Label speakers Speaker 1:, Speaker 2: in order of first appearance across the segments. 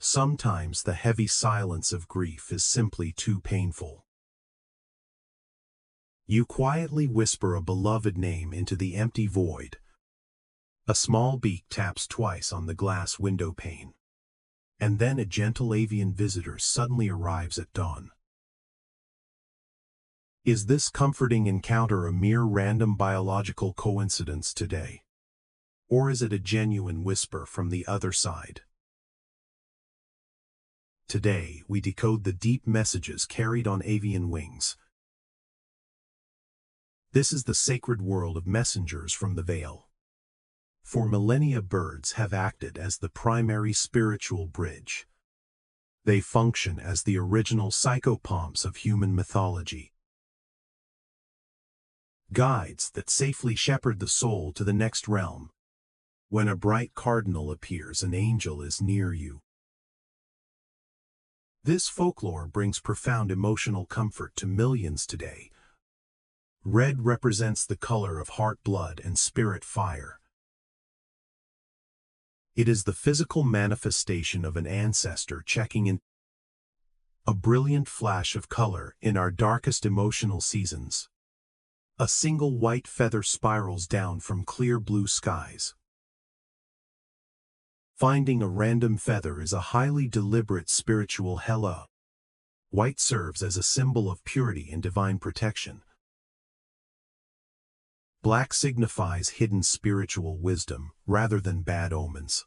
Speaker 1: Sometimes the heavy silence of grief is simply too painful. You quietly whisper a beloved name into the empty void. A small beak taps twice on the glass window pane. And then a gentle avian visitor suddenly arrives at dawn. Is this comforting encounter a mere random biological coincidence today? Or is it a genuine whisper from the other side? Today, we decode the deep messages carried on avian wings. This is the sacred world of messengers from the veil. For millennia, birds have acted as the primary spiritual bridge. They function as the original psychopomps of human mythology. Guides that safely shepherd the soul to the next realm. When a bright cardinal appears, an angel is near you. This folklore brings profound emotional comfort to millions today. Red represents the color of heart blood and spirit fire. It is the physical manifestation of an ancestor checking in. A brilliant flash of color in our darkest emotional seasons. A single white feather spirals down from clear blue skies. Finding a random feather is a highly deliberate spiritual hello. White serves as a symbol of purity and divine protection. Black signifies hidden spiritual wisdom rather than bad omens.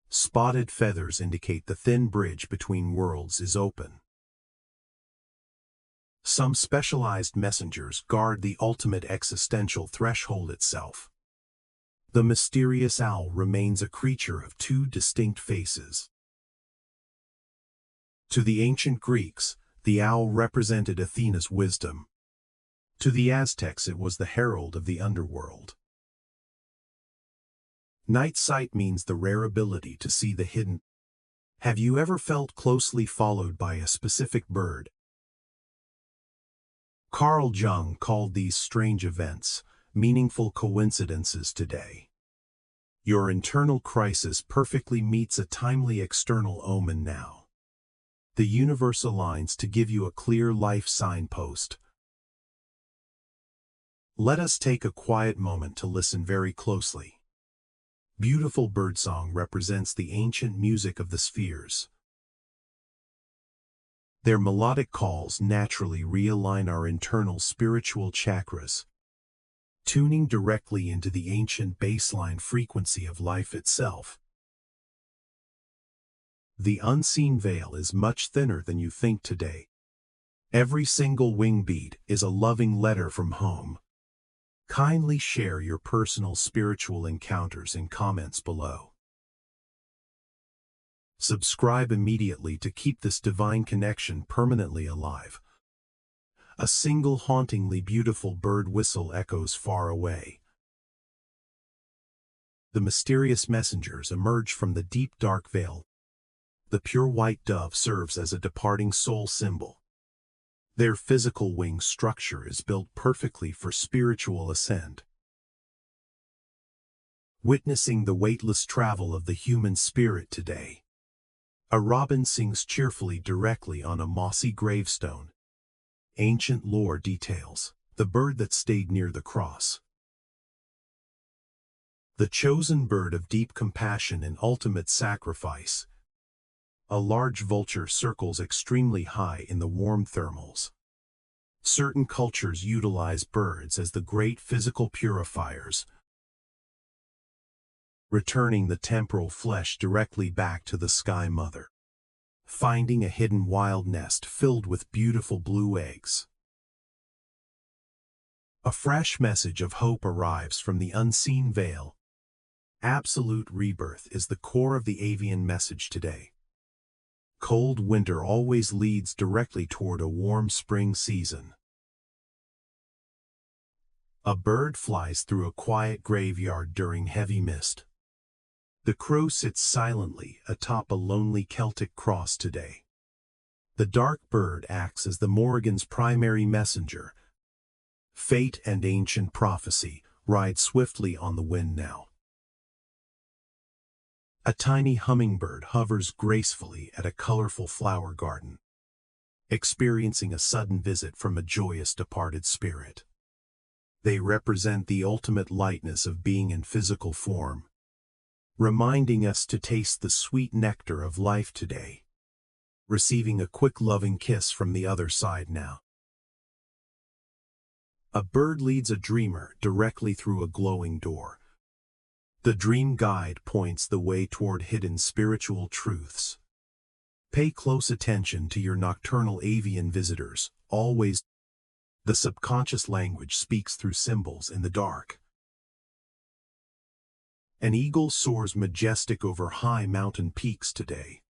Speaker 1: Spotted feathers indicate the thin bridge between worlds is open. Some specialized messengers guard the ultimate existential threshold itself. The mysterious owl remains a creature of two distinct faces. To the ancient Greeks, the owl represented Athena's wisdom. To the Aztecs, it was the herald of the underworld. Night sight means the rare ability to see the hidden. Have you ever felt closely followed by a specific bird? Carl Jung called these strange events meaningful coincidences today. Your internal crisis perfectly meets a timely external omen now. The universe aligns to give you a clear life signpost. Let us take a quiet moment to listen very closely. Beautiful birdsong represents the ancient music of the spheres. Their melodic calls naturally realign our internal spiritual chakras, tuning directly into the ancient baseline frequency of life itself. The unseen veil is much thinner than you think today. Every single wing beat is a loving letter from home. Kindly share your personal spiritual encounters in comments below. Subscribe immediately to keep this divine connection permanently alive. A single hauntingly beautiful bird whistle echoes far away. The mysterious messengers emerge from the deep dark veil. The pure white dove serves as a departing soul symbol. Their physical wing structure is built perfectly for spiritual ascent. Witnessing the weightless travel of the human spirit today. A robin sings cheerfully directly on a mossy gravestone. Ancient lore details the bird that stayed near the cross. The chosen bird of deep compassion and ultimate sacrifice. A large vulture circles extremely high in the warm thermals. Certain cultures utilize birds as the great physical purifiers, returning the temporal flesh directly back to the sky mother. Finding a hidden wild nest filled with beautiful blue eggs. A fresh message of hope arrives from the unseen veil. Absolute rebirth is the core of the avian message today. Cold winter always leads directly toward a warm spring season. A bird flies through a quiet graveyard during heavy mist. The crow sits silently atop a lonely Celtic cross today. The dark bird acts as the Morrigan's primary messenger. Fate and ancient prophecy ride swiftly on the wind now. A tiny hummingbird hovers gracefully at a colorful flower garden, experiencing a sudden visit from a joyous departed spirit. They represent the ultimate lightness of being in physical form, reminding us to taste the sweet nectar of life today, receiving a quick loving kiss from the other side now. A bird leads a dreamer directly through a glowing door. The dream guide points the way toward hidden spiritual truths. Pay close attention to your nocturnal avian visitors, always. The subconscious language speaks through symbols in the dark. An eagle soars majestic over high mountain peaks today.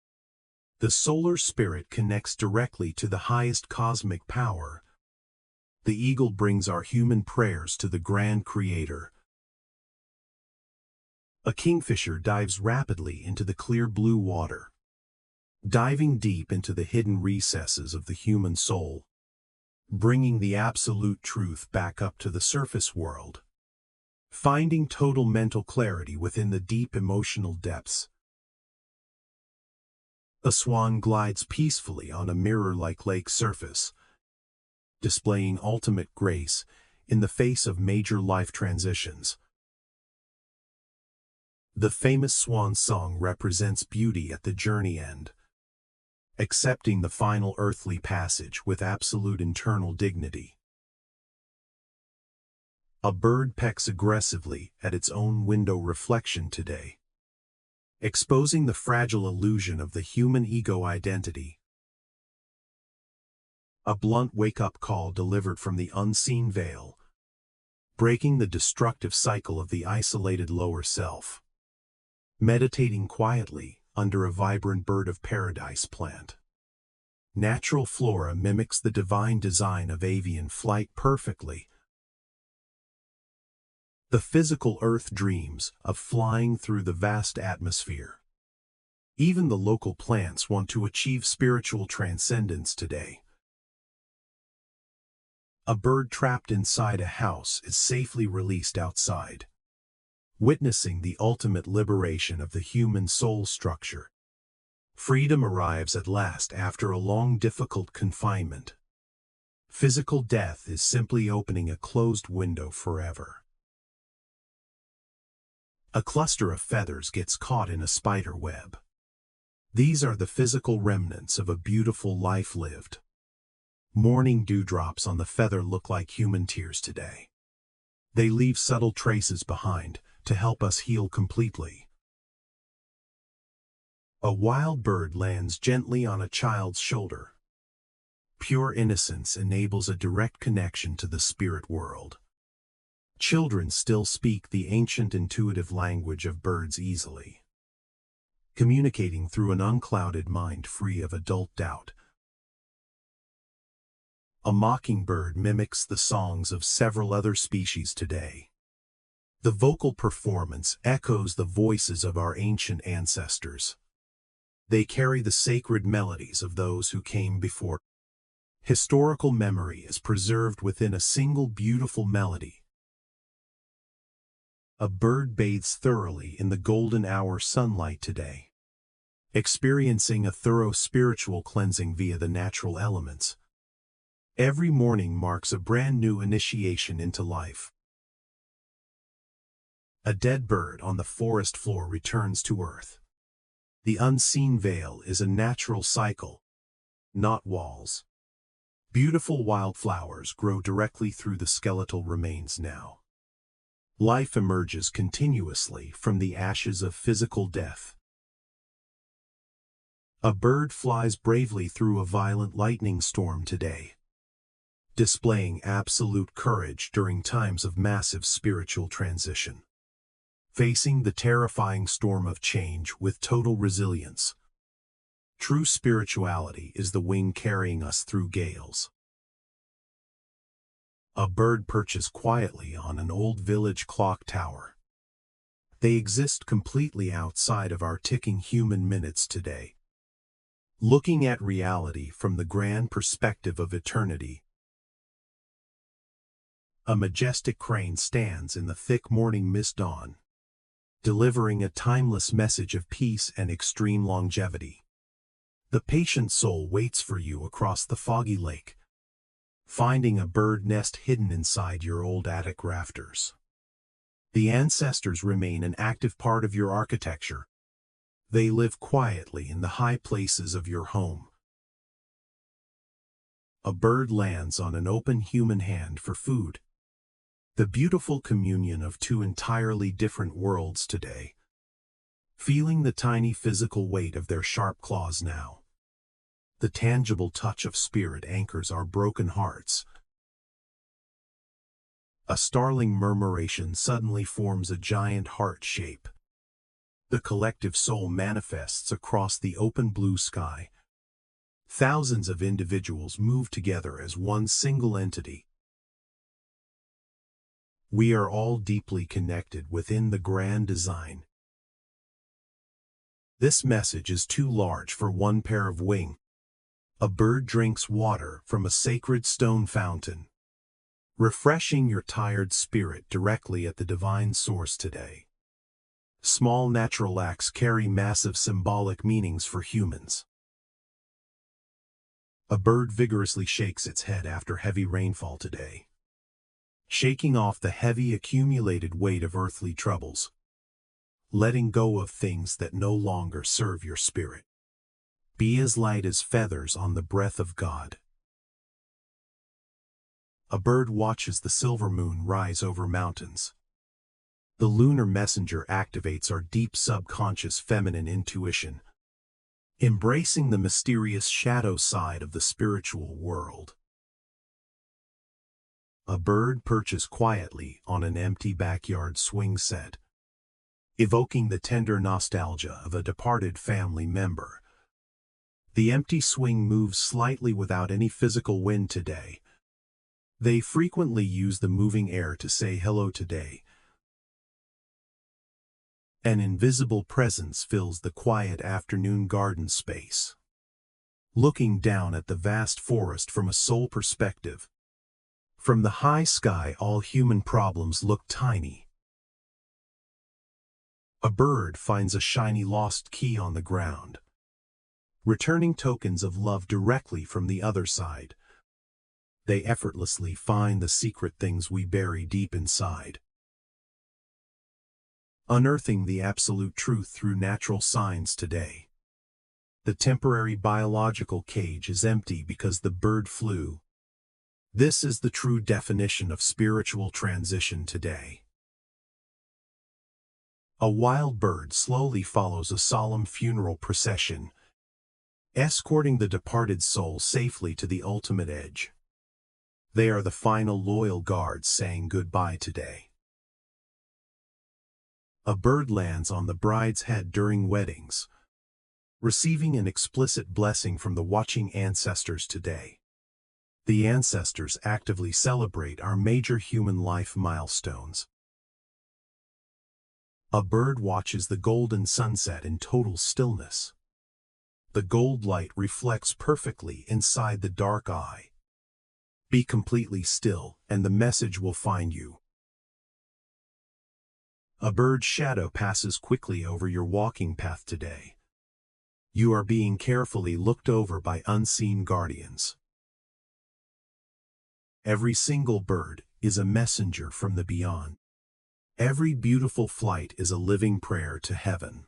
Speaker 1: The solar spirit connects directly to the highest cosmic power. The eagle brings our human prayers to the grand creator. A kingfisher dives rapidly into the clear blue water, diving deep into the hidden recesses of the human soul, bringing the absolute truth back up to the surface world, finding total mental clarity within the deep emotional depths. A swan glides peacefully on a mirror-like lake surface, displaying ultimate grace in the face of major life transitions. The famous swan song represents beauty at the journey end, accepting the final earthly passage with absolute internal dignity. A bird pecks aggressively at its own window reflection today, exposing the fragile illusion of the human ego identity. A blunt wake-up call delivered from the unseen veil, breaking the destructive cycle of the isolated lower self. Meditating quietly under a vibrant bird of paradise plant. Natural flora mimics the divine design of avian flight perfectly. The physical earth dreams of flying through the vast atmosphere. Even the local plants want to achieve spiritual transcendence today. A bird trapped inside a house is safely released outside, witnessing the ultimate liberation of the human soul structure. Freedom arrives at last after a long difficult confinement. Physical death is simply opening a closed window forever. A cluster of feathers gets caught in a spider web. These are the physical remnants of a beautiful life lived. Morning dewdrops on the feather look like human tears today. They leave subtle traces behind to help us heal completely. A wild bird lands gently on a child's shoulder. Pure innocence enables a direct connection to the spirit world. Children still speak the ancient intuitive language of birds easily, communicating through an unclouded mind free of adult doubt. A mockingbird mimics the songs of several other species today. The vocal performance echoes the voices of our ancient ancestors. They carry the sacred melodies of those who came before. Historical memory is preserved within a single beautiful melody. A bird bathes thoroughly in the golden hour sunlight today, experiencing a thorough spiritual cleansing via the natural elements. Every morning marks a brand new initiation into life. A dead bird on the forest floor returns to earth. The unseen veil is a natural cycle, not walls. Beautiful wildflowers grow directly through the skeletal remains now. Life emerges continuously from the ashes of physical death. A bird flies bravely through a violent lightning storm today, displaying absolute courage during times of massive spiritual transition. Facing the terrifying storm of change with total resilience. True spirituality is the wing carrying us through gales. A bird perches quietly on an old village clock tower. They exist completely outside of our ticking human minutes today. Looking at reality from the grand perspective of eternity. A majestic crane stands in the thick morning mist dawn, delivering a timeless message of peace and extreme longevity. The patient soul waits for you across the foggy lake, finding a bird nest hidden inside your old attic rafters. The ancestors remain an active part of your architecture. They live quietly in the high places of your home. A bird lands on an open human hand for food. The beautiful communion of two entirely different worlds today. Feeling the tiny physical weight of their sharp claws now. The tangible touch of spirit anchors our broken hearts. A starling murmuration suddenly forms a giant heart shape. The collective soul manifests across the open blue sky. Thousands of individuals move together as one single entity. We are all deeply connected within the grand design. This message is too large for one pair of wings. A bird drinks water from a sacred stone fountain, refreshing your tired spirit directly at the divine source today. Small natural acts carry massive symbolic meanings for humans. A bird vigorously shakes its head after heavy rainfall today, shaking off the heavy accumulated weight of earthly troubles, letting go of things that no longer serve your spirit. Be as light as feathers on the breath of God. A bird watches the silver moon rise over mountains. The lunar messenger activates our deep subconscious feminine intuition, embracing the mysterious shadow side of the spiritual world. A bird perches quietly on an empty backyard swing set, evoking the tender nostalgia of a departed family member. The empty swing moves slightly without any physical wind today. They frequently use the moving air to say hello today. An invisible presence fills the quiet afternoon garden space. Looking down at the vast forest from a soul perspective. From the high sky, all human problems look tiny. A bird finds a shiny lost key on the ground, returning tokens of love directly from the other side. They effortlessly find the secret things we bury deep inside. Unearthing the absolute truth through natural signs today. The temporary biological cage is empty because the bird flew. This is the true definition of spiritual transition today. A wild bird slowly follows a solemn funeral procession, escorting the departed soul safely to the ultimate edge. They are the final loyal guards saying goodbye today. A bird lands on the bride's head during weddings, receiving an explicit blessing from the watching ancestors today. The ancestors actively celebrate our major human life milestones. A bird watches the golden sunset in total stillness. The gold light reflects perfectly inside the dark eye. Be completely still, and the message will find you. A bird's shadow passes quickly over your walking path today. You are being carefully looked over by unseen guardians. Every single bird is a messenger from the beyond. Every beautiful flight is a living prayer to heaven.